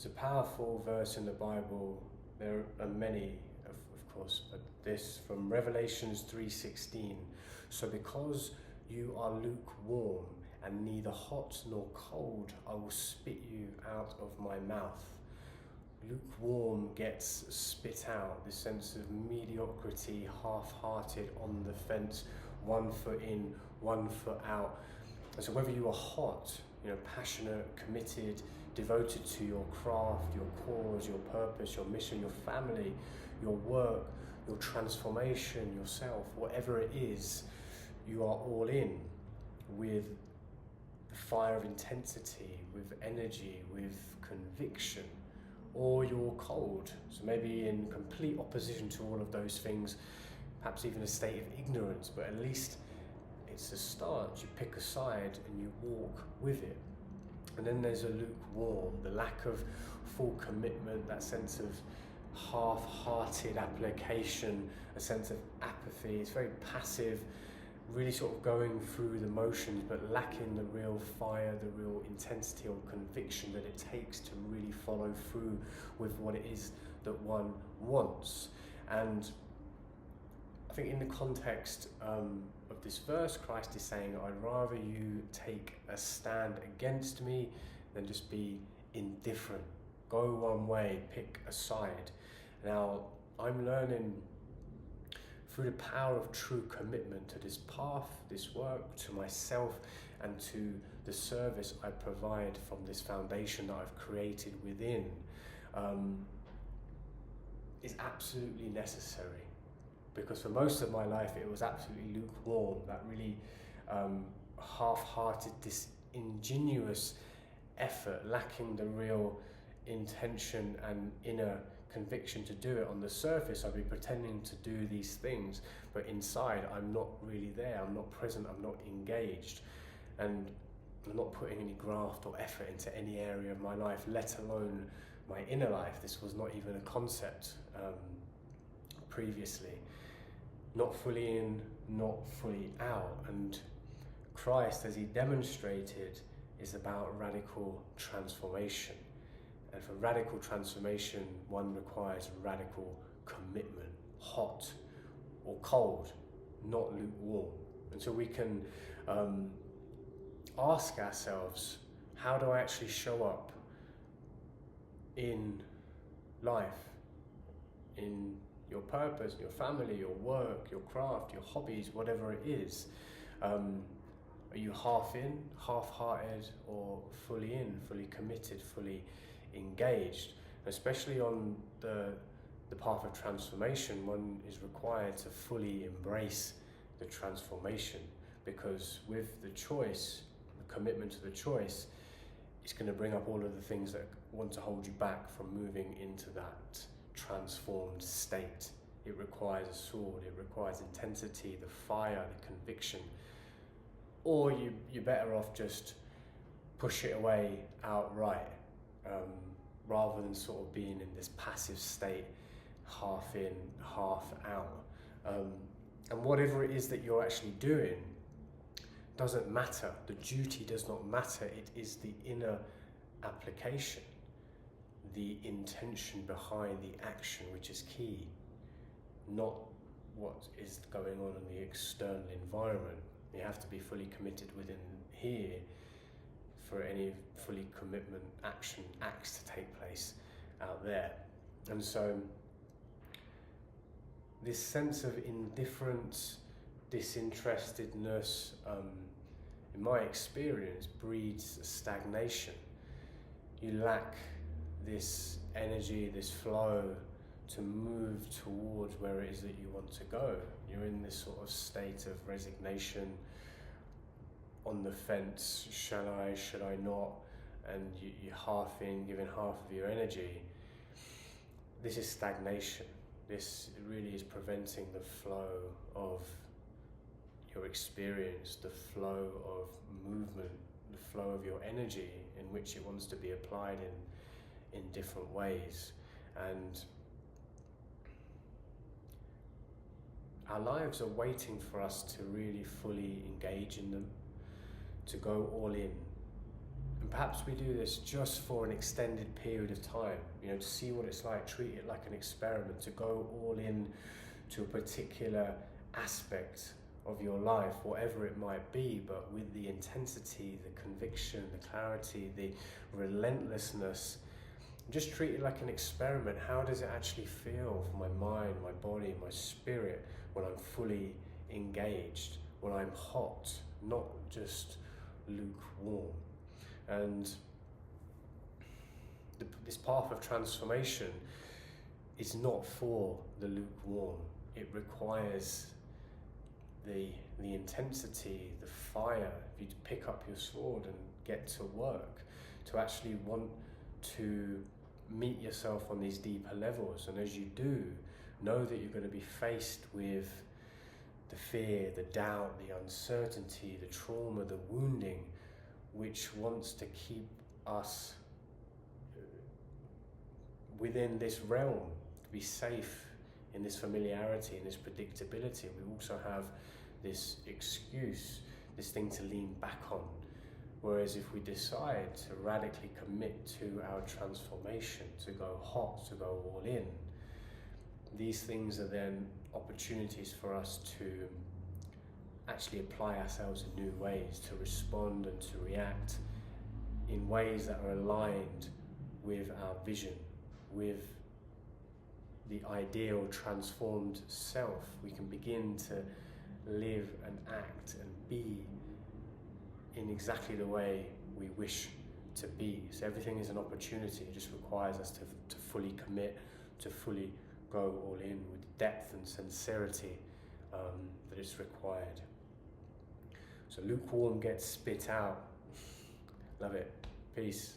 It's a powerful verse in the Bible. There are many, of course, but this from Revelations 3:16. So because you are lukewarm and neither hot nor cold, I will spit you out of my mouth. Lukewarm gets spit out, this sense of mediocrity, half-hearted, on the fence, 1 foot in, 1 foot out. And so whether you are hot, passionate, committed, devoted to your craft, your cause, your purpose, your mission, your family, your work, your transformation, yourself, whatever it is, you are all in with the fire of intensity, with energy, with conviction, or you're cold. So maybe in complete opposition to all of those things, perhaps even a state of ignorance, but at least it's a start. You pick a side and you walk with it. And then there's a lukewarm, the lack of full commitment, that sense of half-hearted application, a sense of apathy. It's very passive, really sort of going through the motions, but lacking the real fire, the real intensity or conviction that it takes to really follow through with what it is that one wants. And I think in the context of this verse, Christ is saying, I'd rather you take a stand against me than just be indifferent. Go one way, pick a side. Now, I'm learning through the power of true commitment to this path, this work, to myself, and to the service I provide from this foundation that I've created within, is absolutely necessary. Because for most of my life, it was absolutely lukewarm, that really half-hearted, disingenuous effort, lacking the real intention and inner conviction to do it. On the surface, I'd be pretending to do these things, but inside, I'm not really there, I'm not present, I'm not engaged, and I'm not putting any graft or effort into any area of my life, let alone my inner life. This was not even a concept previously. Not fully in, not fully out. And Christ, as he demonstrated, is about radical transformation. And for radical transformation, one requires radical commitment, hot or cold, not lukewarm. And so we can ask ourselves, how do I actually show up in life, in your purpose, your family, your work, your craft, your hobbies, whatever it is? Are you half in, half-hearted, or fully in, fully committed, fully engaged? Especially on the path of transformation, one is required to fully embrace the transformation, because with the choice, the commitment to the choice, it's going to bring up all of the things that want to hold you back from moving into that transformed state. It requires a sword, it requires intensity, the fire, the conviction. Or you're better off just push it away outright, rather than sort of being in this passive state, half in, half out. And whatever it is that you're actually doing doesn't matter. The duty does not matter. It is the inner application, the intention behind the action, which is key, not what is going on in the external environment. You have to be fully committed within here for any fully commitment acts to take place out there. And so this sense of indifference, disinterestedness, in my experience, breeds stagnation. You lack this energy, this flow to move towards where it is that you want to go. You're in this sort of state of resignation, on the fence, shall I, should I not, and you're half in, giving half of your energy. This is stagnation. This really is preventing the flow of your experience, the flow of movement, the flow of your energy in which it wants to be applied in different ways. And our lives are waiting for us to really fully engage in them, to go all in, And perhaps we do this just for an extended period of time, to see what it's like, treat it like an experiment, to go all in to a particular aspect of your life, whatever it might be, but with the intensity, the conviction, the clarity, the relentlessness. Just treat it like an experiment. How does it actually feel for my mind, my body, my spirit when I'm fully engaged, when I'm hot, not just lukewarm? And this path of transformation is not for the lukewarm. It requires the intensity, the fire, for you to pick up your sword and get to work, to actually want to meet yourself on these deeper levels. And as you do, know that you're going to be faced with the fear, the doubt, the uncertainty, the trauma, the wounding, which wants to keep us within this realm, to be safe in this familiarity, in this predictability. We also have this excuse, this thing to lean back on. Whereas if we decide to radically commit to our transformation, to go hot, to go all in, these things are then opportunities for us to actually apply ourselves in new ways, to respond and to react in ways that are aligned with our vision, with the ideal transformed self. We can begin to live and act and be in exactly the way we wish to be. So everything is an opportunity. It just requires us to fully commit, to fully go all in with depth and sincerity that is required. So lukewarm gets spit out. Love it. Peace.